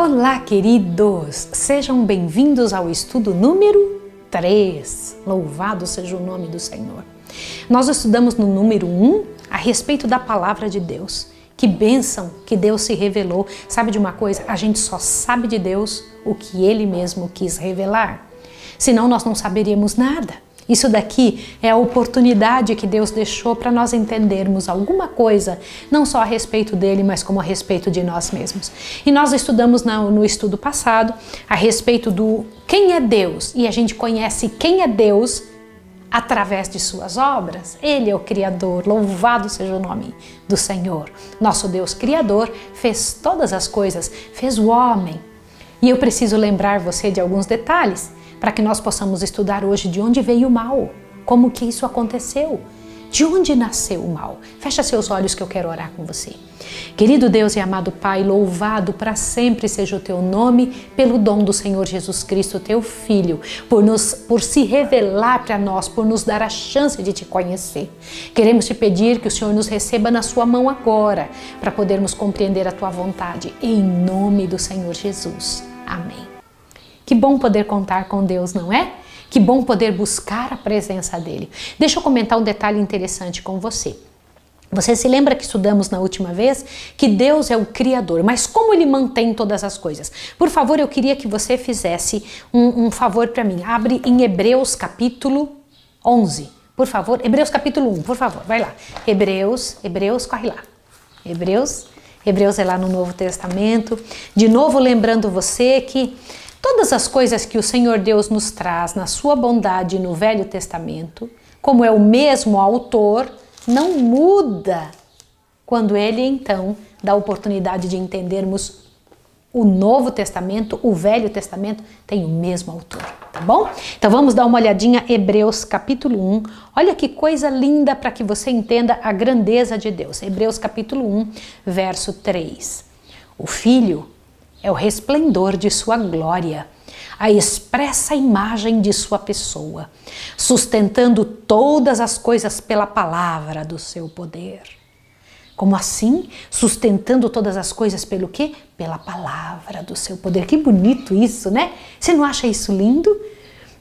Olá, queridos! Sejam bem-vindos ao estudo número 3. Louvado seja o nome do Senhor. Nós estudamos no número 1 a respeito da palavra de Deus. Que bênção que Deus se revelou. Sabe de uma coisa? A gente só sabe de Deus o que Ele mesmo quis revelar. Senão nós não saberíamos nada. Isso daqui é a oportunidade que Deus deixou para nós entendermos alguma coisa, não só a respeito dele, mas como a respeito de nós mesmos. E nós estudamos no estudo passado a respeito do quem é Deus, e a gente conhece quem é Deus através de suas obras. Ele é o Criador, louvado seja o nome do Senhor. Nosso Deus Criador fez todas as coisas, fez o homem. E eu preciso lembrar você de alguns detalhes, para que nós possamos estudar hoje de onde veio o mal, como que isso aconteceu, de onde nasceu o mal. Fecha seus olhos que eu quero orar com você. Querido Deus e amado Pai, louvado para sempre seja o teu nome pelo dom do Senhor Jesus Cristo, teu Filho, por se revelar para nós, por nos dar a chance de te conhecer. Queremos te pedir que o Senhor nos receba na sua mão agora, para podermos compreender a tua vontade, em nome do Senhor Jesus. Amém. Que bom poder contar com Deus, não é? Que bom poder buscar a presença dEle. Deixa eu comentar um detalhe interessante com você. Você se lembra que estudamos na última vez que Deus é o Criador, mas como Ele mantém todas as coisas? Por favor, eu queria que você fizesse um favor para mim. Abre em Hebreus capítulo 11, por favor. Hebreus capítulo 1, por favor, vai lá. Hebreus, corre lá. Hebreus é lá no Novo Testamento. De novo lembrando você que todas as coisas que o Senhor Deus nos traz na sua bondade no Velho Testamento, como é o mesmo autor, não muda quando ele então dá a oportunidade de entendermos o Novo Testamento, o Velho Testamento tem o mesmo autor, tá bom? Então vamos dar uma olhadinha Hebreus capítulo 1. Olha que coisa linda para que você entenda a grandeza de Deus. Hebreus capítulo 1, verso 3. O Filho é o resplendor de sua glória, a expressa imagem de sua pessoa, sustentando todas as coisas pela palavra do seu poder. Como assim? Sustentando todas as coisas pelo quê? Pela palavra do seu poder. Que bonito isso, né? Você não acha isso lindo?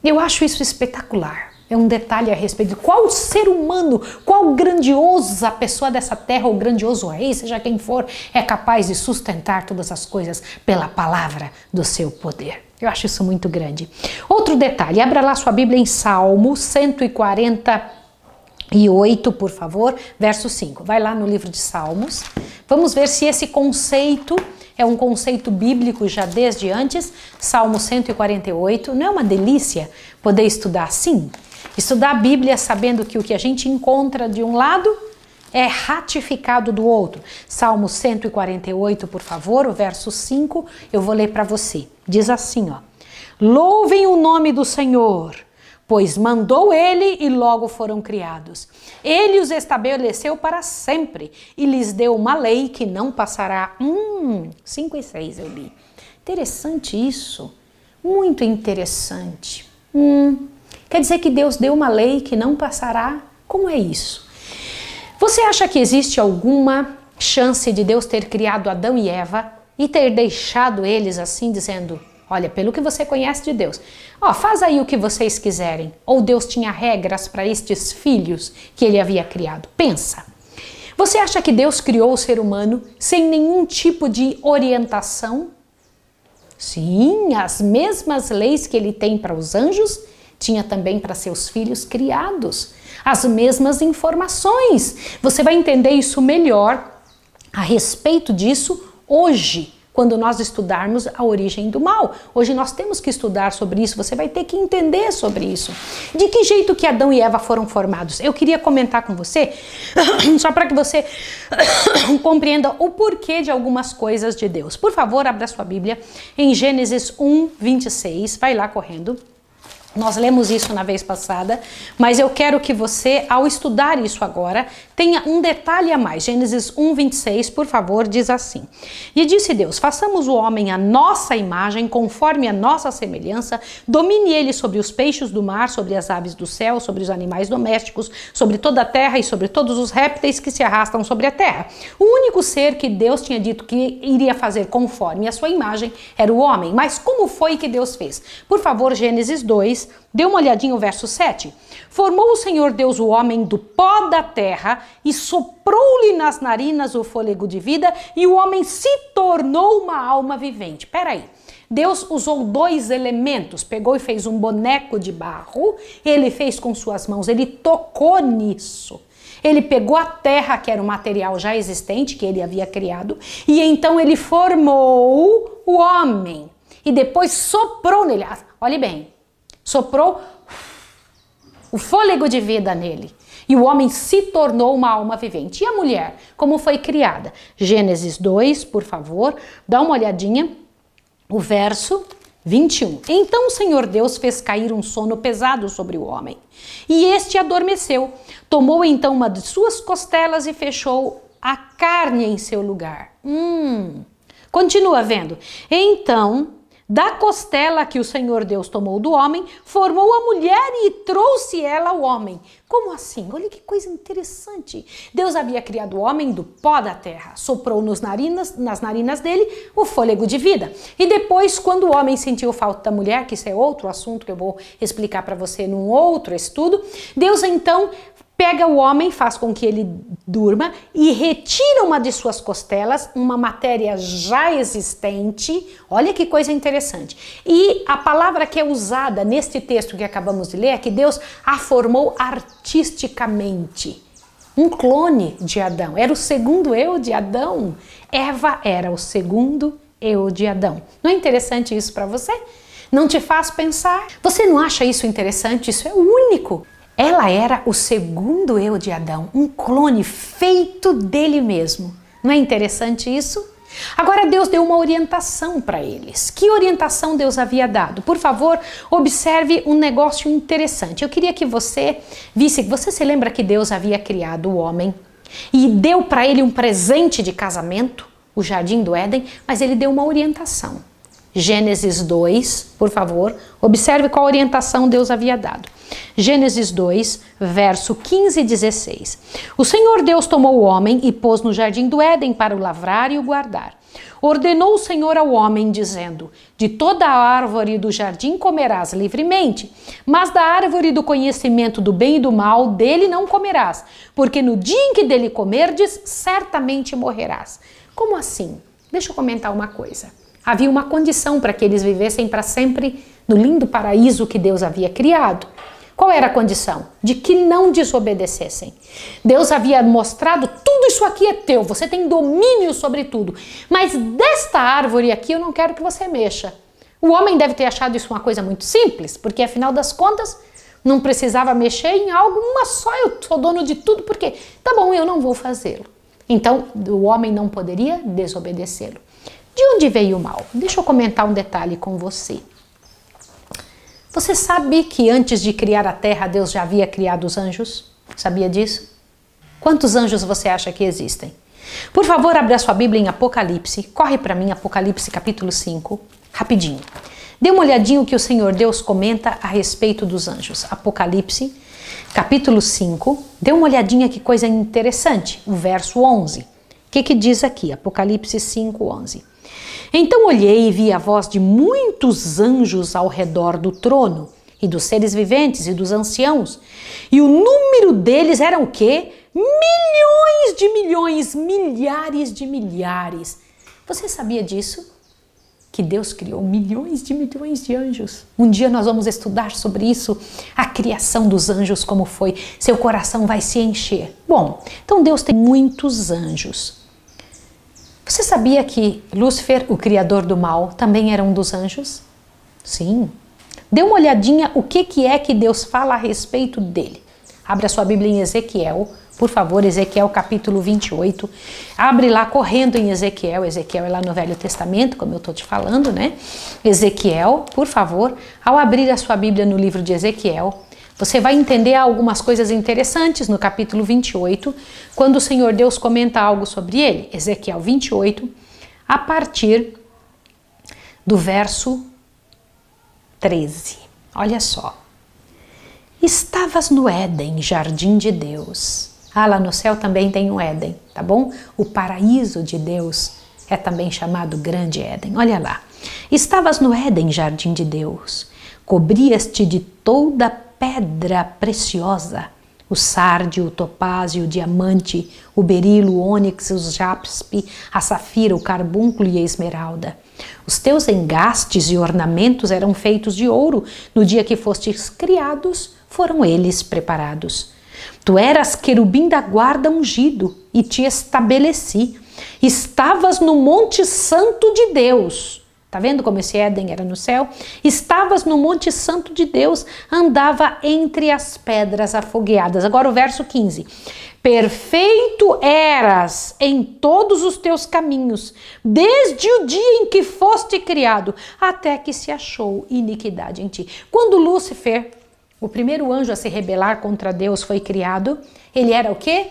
Eu acho isso espetacular. É um detalhe a respeito de qual ser humano, qual grandiosa pessoa dessa terra, ou grandioso rei, seja quem for, é capaz de sustentar todas as coisas pela palavra do seu poder. Eu acho isso muito grande. Outro detalhe, abra lá sua Bíblia em Salmo 148, por favor, verso 5. Vai lá no livro de Salmos. Vamos ver se esse conceito é um conceito bíblico já desde antes. Salmo 148. Não é uma delícia poder estudar assim? Estudar a Bíblia sabendo que o que a gente encontra de um lado é ratificado do outro. Salmo 148, por favor, o verso 5, eu vou ler para você. Diz assim, ó: louvem o nome do Senhor, pois mandou Ele e logo foram criados. Ele os estabeleceu para sempre e lhes deu uma lei que não passará. 5 e 6 eu li. Interessante isso, muito interessante. Quer dizer que Deus deu uma lei que não passará? Como é isso? Você acha que existe alguma chance de Deus ter criado Adão e Eva e ter deixado eles assim, dizendo: olha, pelo que você conhece de Deus, faz aí o que vocês quiserem? Ou Deus tinha regras para estes filhos que ele havia criado? Pensa. Você acha que Deus criou o ser humano sem nenhum tipo de orientação? Sim, as mesmas leis que ele tem para os anjos, tinha também para seus filhos criados. As mesmas informações. Você vai entender isso melhor a respeito disso hoje, quando nós estudarmos a origem do mal. Hoje nós temos que estudar sobre isso, você vai ter que entender sobre isso. De que jeito que Adão e Eva foram formados? Eu queria comentar com você, só para que você compreenda o porquê de algumas coisas de Deus. Por favor, abra sua Bíblia em Gênesis 1, 26, vai lá correndo. Nós lemos isso na vez passada, mas eu quero que você, ao estudar isso agora, tenha um detalhe a mais. Gênesis 1:26, por favor, diz assim: E disse Deus, façamos o homem à nossa imagem, conforme a nossa semelhança, domine ele sobre os peixes do mar, sobre as aves do céu, sobre os animais domésticos, sobre toda a terra e sobre todos os répteis que se arrastam sobre a terra. O único ser que Deus tinha dito que iria fazer conforme a sua imagem era o homem. Mas como foi que Deus fez? Por favor, Gênesis 2, dê uma olhadinha no verso 7. Formou o Senhor Deus o homem do pó da terra e soprou-lhe nas narinas o fôlego de vida e o homem se tornou uma alma vivente. Peraí. Deus usou dois elementos, pegou e fez um boneco de barro, ele fez com suas mãos, ele tocou nisso. Ele pegou a terra, que era um material já existente, que ele havia criado, e então ele formou o homem. E depois soprou nele, olhe bem, soprou o fôlego de vida nele. E o homem se tornou uma alma vivente. E a mulher, como foi criada? Gênesis 2, por favor, dá uma olhadinha, o verso 21. Então o Senhor Deus fez cair um sono pesado sobre o homem, e este adormeceu. Tomou então uma de suas costelas e fechou a carne em seu lugar. Continua vendo. Então, da costela que o Senhor Deus tomou do homem, formou a mulher e trouxe ela ao homem. Como assim? Olha que coisa interessante. Deus havia criado o homem do pó da terra, soprou nas narinas dele o fôlego de vida. E depois, quando o homem sentiu falta da mulher, que isso é outro assunto que eu vou explicar para você num outro estudo, Deus então pega o homem, faz com que ele durma e retira uma de suas costelas, uma matéria já existente. Olha que coisa interessante. E a palavra que é usada neste texto que acabamos de ler é que Deus a formou artisticamente. Um clone de Adão. Era o segundo eu de Adão. Eva era o segundo eu de Adão. Não é interessante isso para você? Não te faz pensar? Você não acha isso interessante? Isso é único. Ela era o segundo eu de Adão, um clone feito dele mesmo. Não é interessante isso? Agora Deus deu uma orientação para eles. Que orientação Deus havia dado? Por favor, observe um negócio interessante. Eu queria que você visse, você se lembra que Deus havia criado o homem e deu para ele um presente de casamento, o Jardim do Éden, mas ele deu uma orientação. Gênesis 2, por favor, observe qual orientação Deus havia dado. Gênesis 2, verso 15 e 16. O Senhor Deus tomou o homem e pôs no jardim do Éden para o lavrar e o guardar. Ordenou o Senhor ao homem, dizendo: De toda a árvore do jardim comerás livremente, mas da árvore do conhecimento do bem e do mal dele não comerás, porque no dia em que dele comerdes, certamente morrerás. Como assim? Deixa eu comentar uma coisa. Havia uma condição para que eles vivessem para sempre no lindo paraíso que Deus havia criado. Qual era a condição? De que não desobedecessem. Deus havia mostrado, tudo isso aqui é teu, você tem domínio sobre tudo, mas desta árvore aqui eu não quero que você mexa. O homem deve ter achado isso uma coisa muito simples, porque afinal das contas não precisava mexer em algo, uma só, eu sou dono de tudo, porque tá bom, eu não vou fazê-lo. Então o homem não poderia desobedecê-lo. De onde veio o mal? Deixa eu comentar um detalhe com você. Você sabe que antes de criar a terra, Deus já havia criado os anjos? Sabia disso? Quantos anjos você acha que existem? Por favor, abra a sua Bíblia em Apocalipse. Corre para mim, Apocalipse capítulo 5, rapidinho. Dê uma olhadinha o que o Senhor Deus comenta a respeito dos anjos. Apocalipse capítulo 5. Dê uma olhadinha que coisa interessante. O verso 11. O que diz aqui? Apocalipse 5, 11. Então olhei e vi a voz de muitos anjos ao redor do trono, e dos seres viventes e dos anciãos, e o número deles era o quê? Milhões de milhões, milhares de milhares. Você sabia disso? Que Deus criou milhões de anjos. Um dia nós vamos estudar sobre isso, a criação dos anjos, como foi. Seu coração vai se encher. Bom, então Deus tem muitos anjos. Você sabia que Lúcifer, o criador do mal, também era um dos anjos? Sim. Dê uma olhadinha o que é que Deus fala a respeito dele. Abra sua Bíblia em Ezequiel, Por favor, Ezequiel capítulo 28. Abre lá correndo em Ezequiel. Ezequiel é lá no Velho Testamento, como eu estou te falando, né? Ezequiel, por favor, ao abrir a sua Bíblia no livro de Ezequiel, você vai entender algumas coisas interessantes no capítulo 28, quando o Senhor Deus comenta algo sobre ele. Ezequiel 28, a partir do verso 13. Olha só. Estavas no Éden, jardim de Deus. Lá no céu também tem um Éden, tá bom? O paraíso de Deus é também chamado Grande Éden. Olha lá. Estavas no Éden, jardim de Deus. Cobrias-te de toda pedra preciosa. O sárdio, o topázio, o diamante, o berilo, o ônix, o jaspe, a safira, o carbúnculo e a esmeralda. Os teus engastes e ornamentos eram feitos de ouro. No dia que fostes criados, foram eles preparados. Tu eras querubim da guarda ungido e te estabeleci. Estavas no Monte Santo de Deus. Tá vendo como esse Éden era no céu? Estavas no Monte Santo de Deus, andava entre as pedras afogueadas. Agora o verso 15. Perfeito eras em todos os teus caminhos, desde o dia em que foste criado, até que se achou iniquidade em ti. Quando Lúcifer, o primeiro anjo a se rebelar contra Deus, foi criado, ele era o quê?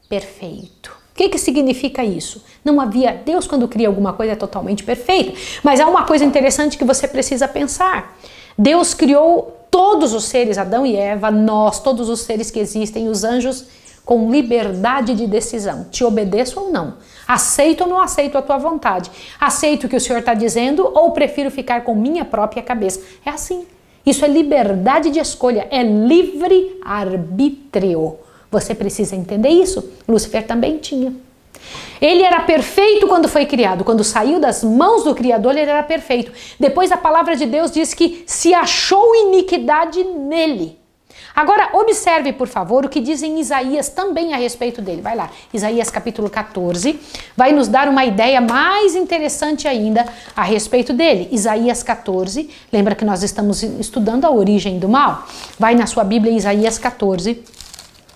Perfeito. O que significa isso? Não havia, Deus quando cria alguma coisa é totalmente perfeito, mas há uma coisa interessante que você precisa pensar. Deus criou todos os seres, Adão e Eva, nós, todos os seres que existem, os anjos, com liberdade de decisão. Te obedeço ou não? Aceito ou não aceito a tua vontade? Aceito o que o Senhor está dizendo ou prefiro ficar com minha própria cabeça? É assim. Isso é liberdade de escolha, é livre-arbítrio. Você precisa entender isso. Lúcifer também tinha. Ele era perfeito quando foi criado. Quando saiu das mãos do Criador, ele era perfeito. Depois a palavra de Deus diz que se achou iniquidade nele. Agora, observe, por favor, o que diz em Isaías também a respeito dele. Vai lá, Isaías capítulo 14, vai nos dar uma ideia mais interessante ainda a respeito dele. Isaías 14, lembra que nós estamos estudando a origem do mal? Vai na sua Bíblia, Isaías 14,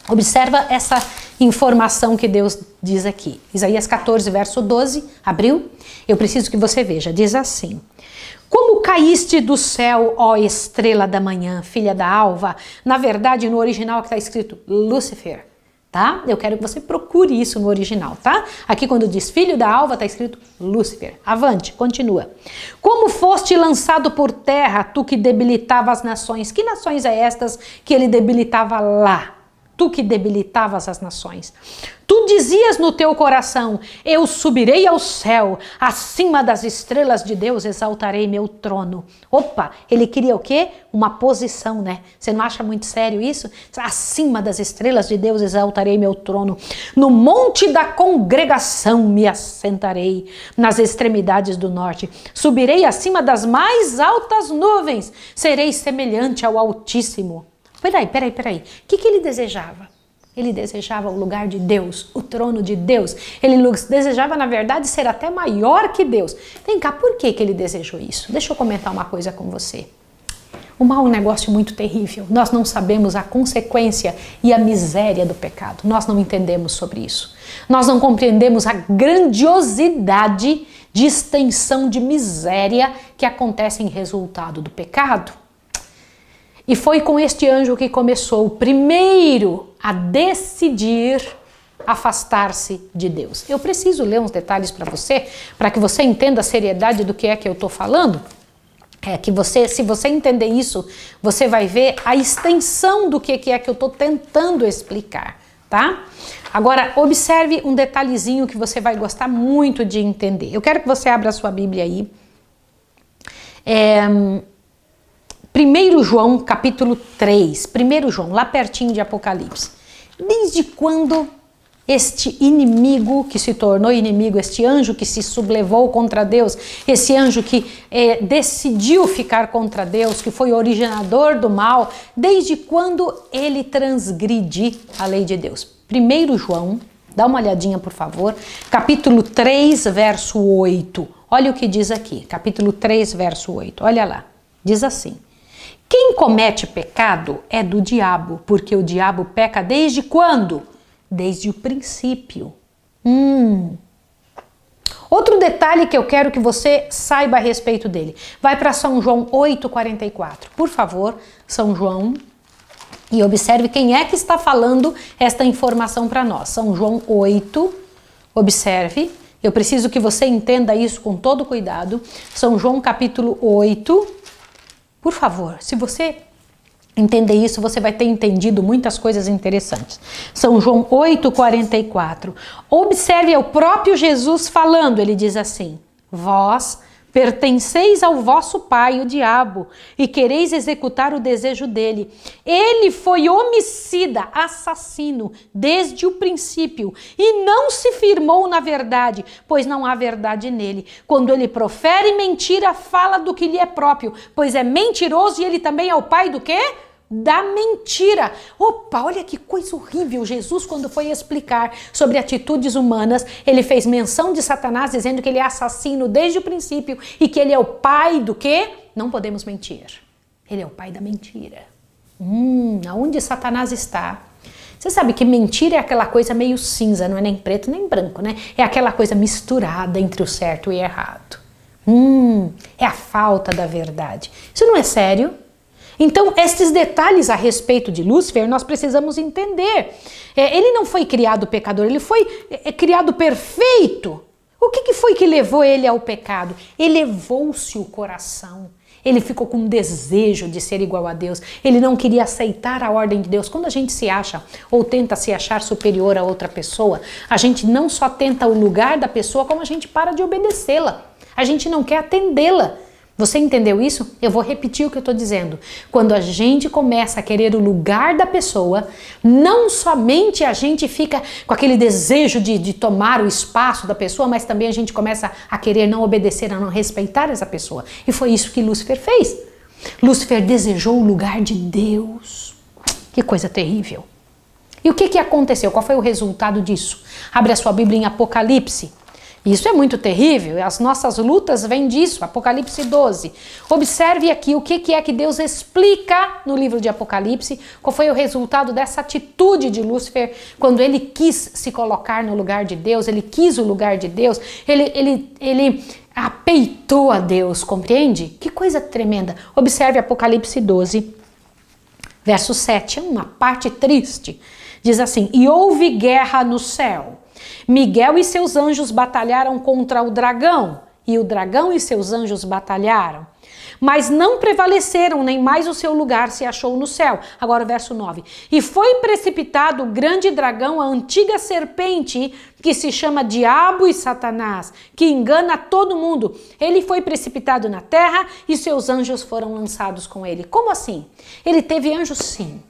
observa essa informação que Deus diz aqui. Isaías 14, verso 12, abriu? Eu preciso que você veja, diz assim. Como caíste do céu, ó estrela da manhã, filha da alva? Na verdade, no original está escrito Lúcifer, tá? Eu quero que você procure isso no original, tá? Aqui quando diz filho da alva, está escrito Lúcifer. Avante, continua. Como foste lançado por terra, tu que debilitava as nações. Que nações é estas que ele debilitava lá? Tu que debilitavas as nações. Tu dizias no teu coração, eu subirei ao céu, acima das estrelas de Deus exaltarei meu trono. Opa, ele queria o quê? Uma posição, né? Você não acha muito sério isso? Acima das estrelas de Deus exaltarei meu trono. No monte da congregação me assentarei, nas extremidades do norte. Subirei acima das mais altas nuvens, serei semelhante ao Altíssimo. Peraí. O que ele desejava? Ele desejava o lugar de Deus, o trono de Deus. Ele desejava, na verdade, ser até maior que Deus. Vem cá, por que ele desejou isso? Deixa eu comentar uma coisa com você. O mal é um negócio muito terrível. Nós não sabemos a consequência e a miséria do pecado. Nós não entendemos sobre isso. Nós não compreendemos a grandiosidade de extensão de miséria que acontece em resultado do pecado. E foi com este anjo que começou primeiro a decidir afastar-se de Deus. Eu preciso ler uns detalhes para você, para que você entenda a seriedade do que é que eu estou falando. Se você entender isso, você vai ver a extensão do que é que eu estou tentando explicar, tá? Agora, observe um detalhezinho que você vai gostar muito de entender. Eu quero que você abra a sua Bíblia aí. 1 João, capítulo 3, 1 João, lá pertinho de Apocalipse. Desde quando este inimigo que se tornou inimigo, este anjo que se sublevou contra Deus, esse anjo que decidiu ficar contra Deus, que foi o originador do mal, desde quando ele transgride a lei de Deus? 1 João, dá uma olhadinha por favor, capítulo 3, verso 8. Olha o que diz aqui, capítulo 3, verso 8, olha lá, diz assim. Quem comete pecado é do diabo, porque o diabo peca desde quando? desde o princípio. Outro detalhe que eu quero que você saiba a respeito dele. Vai para São João 8,44. Por favor, São João. E observe quem é que está falando esta informação para nós. São João 8. Observe. Eu preciso que você entenda isso com todo cuidado. São João capítulo 8. Por favor, se você entender isso, você vai ter entendido muitas coisas interessantes. São João 8,44. Observe, é o próprio Jesus falando. Ele diz assim: vós pertenceis ao vosso pai, o diabo, e quereis executar o desejo dele. Ele foi homicida, assassino, desde o princípio, e não se firmou na verdade, pois não há verdade nele. Quando ele profere mentira, fala do que lhe é próprio, pois é mentiroso e ele também é o pai do quê? Da mentira. Opa, olha que coisa horrível. Jesus, quando foi explicar sobre atitudes humanas, ele fez menção de Satanás, dizendo que ele é assassino desde o princípio e que ele é o pai do quê? Não podemos mentir. Ele é o pai da mentira. Aonde Satanás está? Você sabe que mentira é aquela coisa meio cinza, não é nem preto nem branco, né? É aquela coisa misturada entre o certo e o errado. É a falta da verdade. Isso não é sério? Então, esses detalhes a respeito de Lúcifer, nós precisamos entender. Ele não foi criado pecador, ele foi criado perfeito. O que foi que levou ele ao pecado? Elevou-se o coração. Ele ficou com desejo de ser igual a Deus. Ele não queria aceitar a ordem de Deus. Quando a gente se acha ou tenta se achar superior a outra pessoa, a gente não só tenta o lugar da pessoa, como a gente para de obedecê-la. A gente não quer atendê-la. Você entendeu isso? Eu vou repetir o que eu estou dizendo. Quando a gente começa a querer o lugar da pessoa, não somente a gente fica com aquele desejo de tomar o espaço da pessoa, mas também a gente começa a querer não obedecer, a não respeitar essa pessoa. E foi isso que Lúcifer fez. Lúcifer desejou o lugar de Deus. Que coisa terrível. E o que aconteceu? Qual foi o resultado disso? Abre a sua Bíblia em Apocalipse. Isso é muito terrível, as nossas lutas vêm disso, Apocalipse 12. Observe aqui o que é que Deus explica no livro de Apocalipse, qual foi o resultado dessa atitude de Lúcifer, quando ele quis se colocar no lugar de Deus, ele quis o lugar de Deus, ele apeitou a Deus, compreende? Que coisa tremenda. Observe Apocalipse 12, verso 7, é uma parte triste. Diz assim: e houve guerra no céu. Miguel e seus anjos batalharam contra o dragão, e o dragão e seus anjos batalharam, mas não prevaleceram, nem mais o seu lugar se achou no céu. Agora o verso 9. E foi precipitado o grande dragão, a antiga serpente, que se chama Diabo e Satanás, que engana todo mundo. Ele foi precipitado na terra e seus anjos foram lançados com ele. Como assim? Ele teve anjos, sim.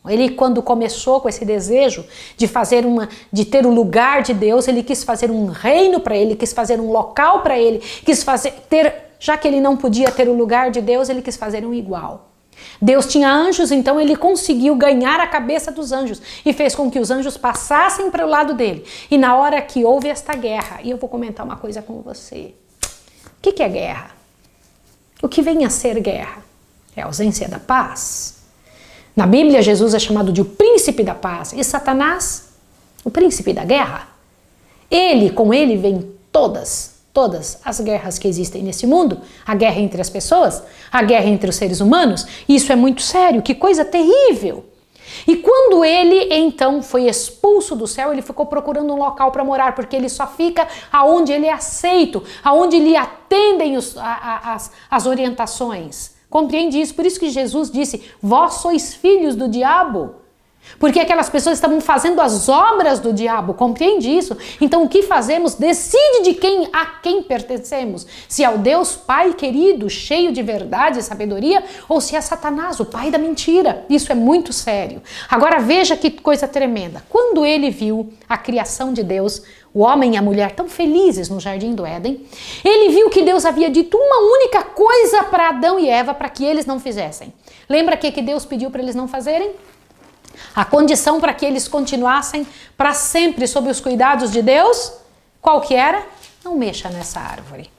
Ele, quando começou com esse desejo de ter o lugar de Deus, ele quis fazer um reino para ele, quis fazer um local para ele, já que ele não podia ter o lugar de Deus, ele quis fazer um igual. Deus tinha anjos, então ele conseguiu ganhar a cabeça dos anjos e fez com que os anjos passassem para o lado dele. E na hora que houve esta guerra, e eu vou comentar uma coisa com você. O que é guerra? O que vem a ser guerra? É a ausência da paz. Na Bíblia, Jesus é chamado de o príncipe da paz e Satanás, o príncipe da guerra. Com ele vem todas as guerras que existem nesse mundo, a guerra entre as pessoas, a guerra entre os seres humanos. Isso é muito sério, que coisa terrível. E quando ele então foi expulso do céu, ele ficou procurando um local para morar, porque ele só fica aonde ele é aceito, aonde lhe atendem as orientações. Compreende isso? Por isso que Jesus disse: vós sois filhos do diabo. Porque aquelas pessoas estavam fazendo as obras do diabo, compreende isso? Então o que fazemos decide a quem pertencemos. Se ao Deus Pai querido, cheio de verdade e sabedoria, ou se é Satanás, o pai da mentira. Isso é muito sério. Agora veja que coisa tremenda. Quando ele viu a criação de Deus, o homem e a mulher tão felizes no jardim do Éden, ele viu que Deus havia dito uma única coisa para Adão e Eva para que eles não fizessem. Lembra que Deus pediu para eles não fazerem? A condição para que eles continuassem para sempre sob os cuidados de Deus, qual que era? Não mexa nessa árvore.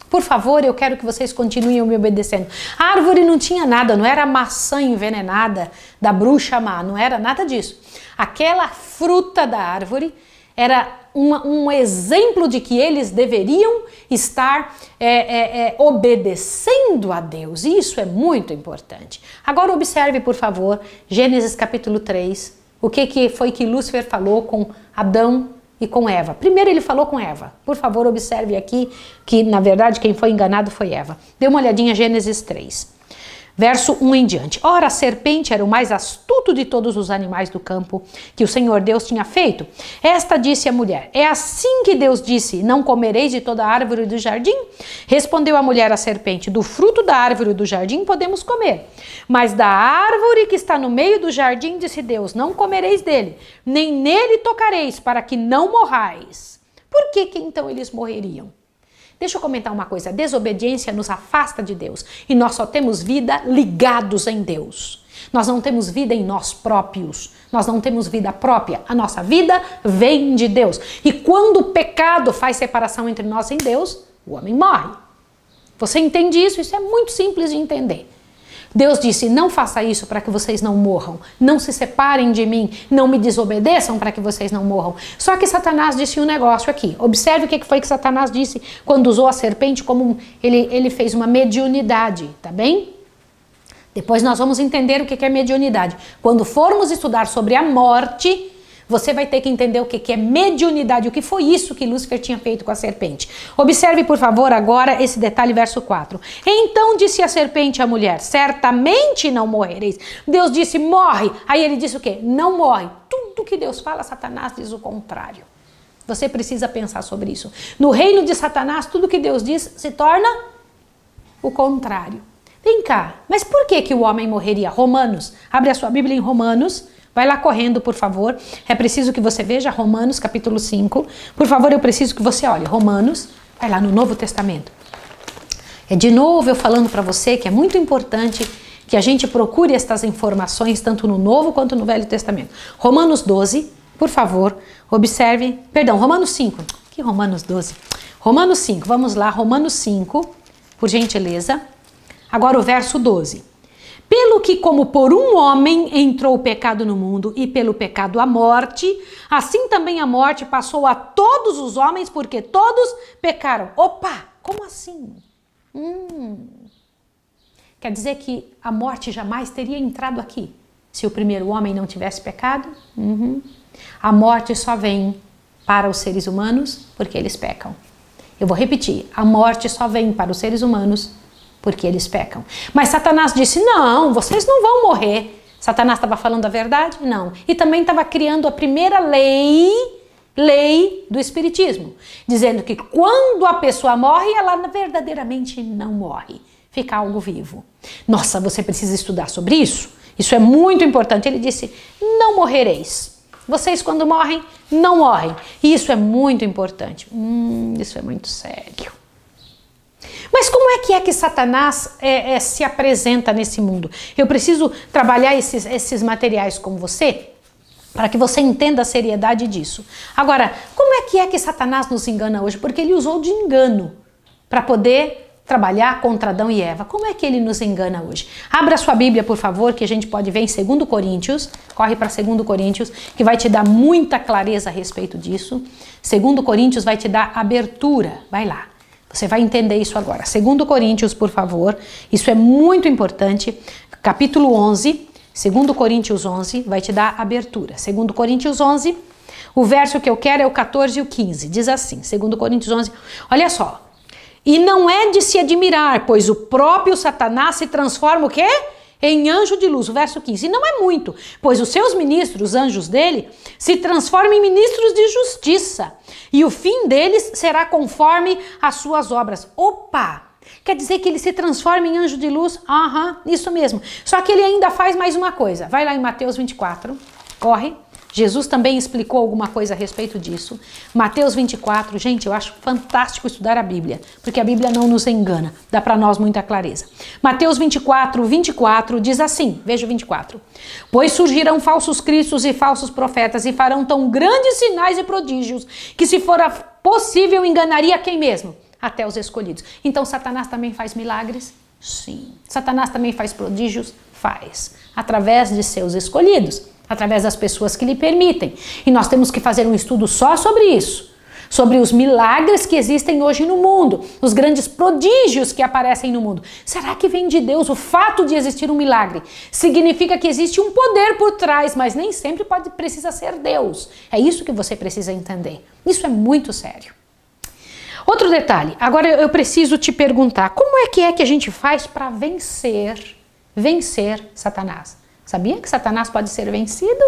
Por favor, eu quero que vocês continuem me obedecendo. A árvore não tinha nada, não era maçã envenenada da bruxa má, não era nada disso. Aquela fruta da árvore era um exemplo de que eles deveriam estar obedecendo a Deus. E isso é muito importante. Agora observe, por favor, Gênesis capítulo 3, o que foi que Lúcifer falou com Adão e com Eva. Primeiro ele falou com Eva. Por favor, observe aqui que, na verdade, quem foi enganado foi Eva. Dê uma olhadinha em Gênesis 3. Verso 1 em diante. Ora, a serpente era o mais astuto de todos os animais do campo que o Senhor Deus tinha feito. Esta disse à mulher, é assim que Deus disse, não comereis de toda a árvore do jardim? Respondeu a mulher à serpente, do fruto da árvore do jardim podemos comer. Mas da árvore que está no meio do jardim, disse Deus, não comereis dele, nem nele tocareis, para que não morrais. Por que então eles morreriam? Deixa eu comentar uma coisa, a desobediência nos afasta de Deus e nós só temos vida ligados em Deus. Nós não temos vida em nós próprios, nós não temos vida própria, a nossa vida vem de Deus. E quando o pecado faz separação entre nós e Deus, o homem morre. Você entende isso? Isso é muito simples de entender. Deus disse, não faça isso para que vocês não morram, não se separem de mim, não me desobedeçam para que vocês não morram. Só que Satanás disse um negócio aqui, observe o que foi que Satanás disse quando usou a serpente, como ele fez uma mediunidade, tá bem? Depois nós vamos entender o que é mediunidade. Quando formos estudar sobre a morte, você vai ter que entender o que é mediunidade, o que foi isso que Lúcifer tinha feito com a serpente. Observe, por favor, agora esse detalhe, verso 4. Então disse a serpente à mulher, certamente não morrereis. Deus disse, morre. Aí ele disse o quê? Não morre. Tudo que Deus fala, Satanás diz o contrário. Você precisa pensar sobre isso. No reino de Satanás, tudo que Deus diz se torna o contrário. Vem cá, mas por que o homem morreria? Romanos, abre a sua Bíblia em Romanos. Vai lá correndo, por favor. É preciso que você veja Romanos, capítulo 5. Por favor, eu preciso que você olhe Romanos. Vai lá no Novo Testamento. É de novo eu falando para você que é muito importante que a gente procure estas informações tanto no Novo quanto no Velho Testamento. Romanos 12, por favor, observe. Perdão, Romanos 5. Que Romanos 12? Romanos 5, vamos lá. Romanos 5, por gentileza. Agora o verso 12. Pelo que como por um homem entrou o pecado no mundo e pelo pecado a morte, assim também a morte passou a todos os homens porque todos pecaram. Opa, como assim? Quer dizer que a morte jamais teria entrado aqui se o primeiro homem não tivesse pecado? A morte só vem para os seres humanos porque eles pecam. Eu vou repetir, a morte só vem para os seres humanos porque eles pecam. Mas Satanás disse, não, vocês não vão morrer. Satanás estava falando a verdade? Não. E também estava criando a primeira lei do espiritismo, dizendo que quando a pessoa morre, ela verdadeiramente não morre. Fica algo vivo. Nossa, você precisa estudar sobre isso? Isso é muito importante. Ele disse, não morrereis. Vocês quando morrem, não morrem. E isso é muito importante. Isso é muito sério. Mas como é que Satanás se apresenta nesse mundo? Eu preciso trabalhar esses materiais com você para que você entenda a seriedade disso. Agora, como é que Satanás nos engana hoje? Porque ele usou de engano para poder trabalhar contra Adão e Eva. Como é que ele nos engana hoje? Abra sua Bíblia, por favor, que a gente pode ver em 2 Coríntios. Corre para 2 Coríntios, que vai te dar muita clareza a respeito disso. 2 Coríntios vai te dar abertura. Vai lá. Você vai entender isso agora. 2 Coríntios, por favor. Isso é muito importante. Capítulo 11, 2 Coríntios 11, vai te dar abertura. 2 Coríntios 11, o verso que eu quero é o 14 e o 15. Diz assim, 2 Coríntios 11, olha só. E não é de se admirar, pois o próprio Satanás se transforma o quê? Em anjo de luz. O verso 15. E não é muito, pois os seus ministros, os anjos dele, se transformam em ministros de justiça. E o fim deles será conforme as suas obras. Opa! Quer dizer que ele se transforma em anjo de luz? Isso mesmo. Só que ele ainda faz mais uma coisa. Vai lá em Mateus 24. Corre. Jesus também explicou alguma coisa a respeito disso. Mateus 24, gente, eu acho fantástico estudar a Bíblia, porque a Bíblia não nos engana, dá para nós muita clareza. Mateus 24, 24 diz assim, veja o 24. Pois surgirão falsos cristos e falsos profetas e farão tão grandes sinais e prodígios que se for possível enganaria quem mesmo? até os escolhidos. Então Satanás também faz milagres? Sim. Satanás também faz prodígios? Faz. Através de seus escolhidos, através das pessoas que lhe permitem. E nós temos que fazer um estudo só sobre isso. Sobre os milagres que existem hoje no mundo, os grandes prodígios que aparecem no mundo. Será que vem de Deus? O fato de existir um milagre significa que existe um poder por trás, mas nem sempre precisa ser Deus. É isso que você precisa entender. Isso é muito sério. Outro detalhe, agora eu preciso te perguntar, como é que a gente faz para vencer Satanás? Sabia que Satanás pode ser vencido?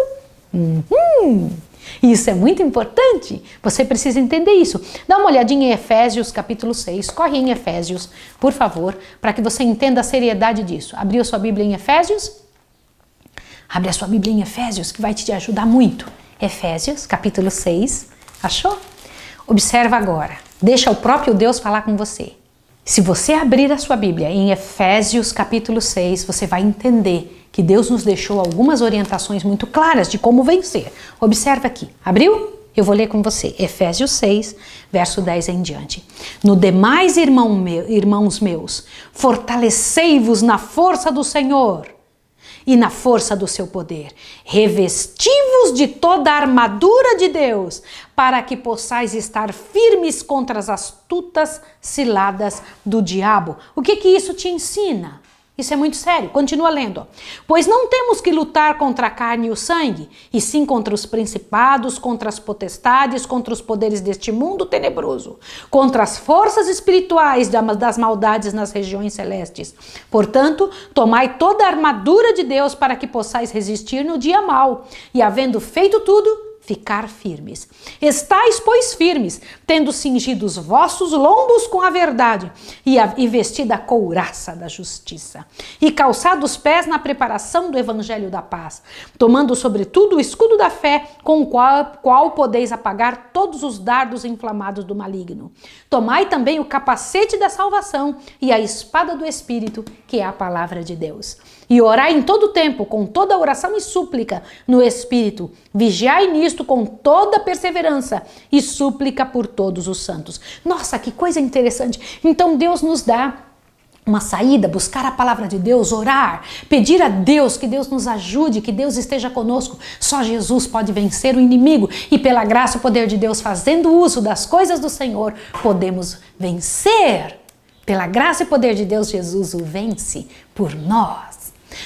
Isso é muito importante, você precisa entender isso. Dá uma olhadinha em Efésios capítulo 6, corre em Efésios, por favor, para que você entenda a seriedade disso. Abriu sua Bíblia em Efésios? Abre a sua Bíblia em Efésios, que vai te ajudar muito. Efésios capítulo 6, achou? Observa agora, deixa o próprio Deus falar com você. Se você abrir a sua Bíblia em Efésios capítulo 6, você vai entender que Deus nos deixou algumas orientações muito claras de como vencer. Observa aqui. Abriu? Eu vou ler com você. Efésios 6, verso 10 em diante. No demais, irmãos meus, fortalecei-vos na força do Senhor e na força do seu poder. Revesti-vos de toda a armadura de Deus, para que possais estar firmes contra as astutas ciladas do diabo. O que isso te ensina? Isso é muito sério. Continua lendo. Pois não temos que lutar contra a carne e o sangue, e sim contra os principados, contra as potestades, contra os poderes deste mundo tenebroso, contra as forças espirituais das maldades nas regiões celestes. Portanto, tomai toda a armadura de Deus para que possais resistir no dia mau, e havendo feito tudo, ficar firmes. Estais, pois, firmes, tendo cingido os vossos lombos com a verdade, e vestida a couraça da justiça, e calçado os pés na preparação do evangelho da paz, tomando sobretudo o escudo da fé, com o qual podeis apagar todos os dardos inflamados do maligno. Tomai também o capacete da salvação e a espada do Espírito, que é a palavra de Deus. E orai em todo tempo, com toda oração e súplica no Espírito. Vigiai nisto com toda perseverança e súplica por todos os santos. Nossa, que coisa interessante. Então Deus nos dá uma saída, buscar a palavra de Deus, orar, pedir a Deus que Deus nos ajude, que Deus esteja conosco. Só Jesus pode vencer o inimigo e pela graça e poder de Deus, fazendo uso das coisas do Senhor, podemos vencer. Pela graça e poder de Deus, Jesus o vence por nós.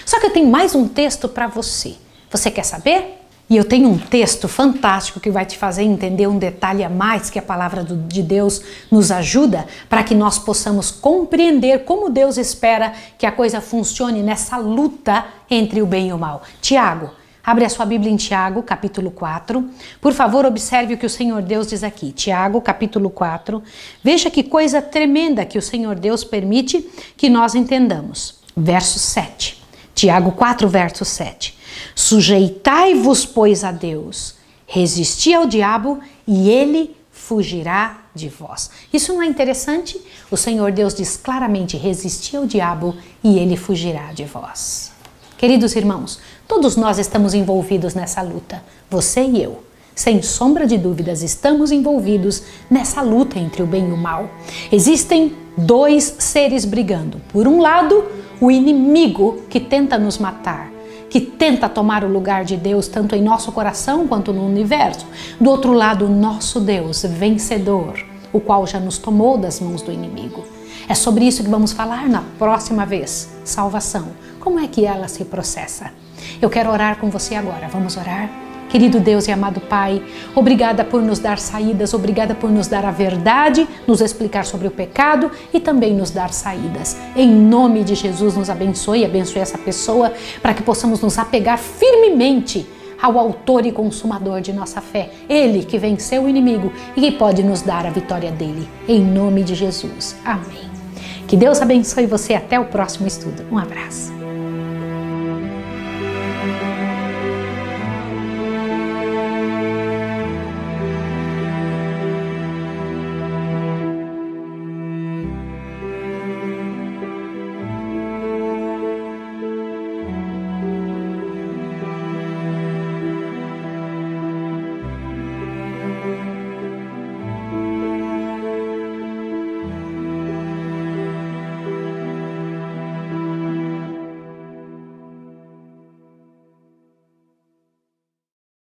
Só que eu tenho mais um texto para você. Você quer saber? E eu tenho um texto fantástico que vai te fazer entender um detalhe a mais que a palavra de Deus nos ajuda para que nós possamos compreender como Deus espera que a coisa funcione nessa luta entre o bem e o mal. Tiago, abre a sua Bíblia em Tiago, capítulo 4. Por favor, observe o que o Senhor Deus diz aqui. Tiago, capítulo 4. Veja que coisa tremenda que o Senhor Deus permite que nós entendamos. Verso 7. Tiago 4, verso 7. Sujeitai-vos, pois, a Deus, resisti ao diabo e ele fugirá de vós. Isso não é interessante? O Senhor Deus diz claramente, resisti ao diabo e ele fugirá de vós. Queridos irmãos, todos nós estamos envolvidos nessa luta, você e eu. Sem sombra de dúvidas, estamos envolvidos nessa luta entre o bem e o mal. Existem dois seres brigando. Por um lado, o inimigo que tenta nos matar, que tenta tomar o lugar de Deus tanto em nosso coração quanto no universo. Do outro lado, o nosso Deus vencedor, o qual já nos tomou das mãos do inimigo. É sobre isso que vamos falar na próxima vez. Salvação. Como é que ela se processa? Eu quero orar com você agora. Vamos orar? Querido Deus e amado Pai, obrigada por nos dar saídas, obrigada por nos dar a verdade, nos explicar sobre o pecado e também nos dar saídas. Em nome de Jesus, nos abençoe essa pessoa para que possamos nos apegar firmemente ao autor e consumador de nossa fé. Ele que venceu o inimigo e que pode nos dar a vitória dele. Em nome de Jesus. Amém. Que Deus abençoe você até o próximo estudo. Um abraço.